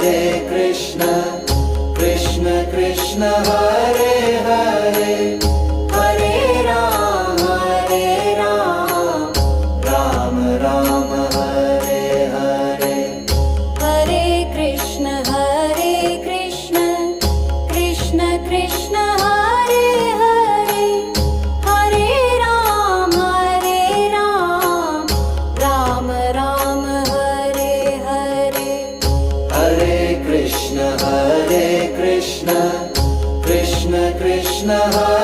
Hare Krishna Krishna Krishna Hare Hare Hare Ram Ram Ram Hare Hare Hare Krishna Krishna Krishna Hare Hare Hare Ram Ram Ram Hare Hare Hare Krishna Krishna Krishna Hare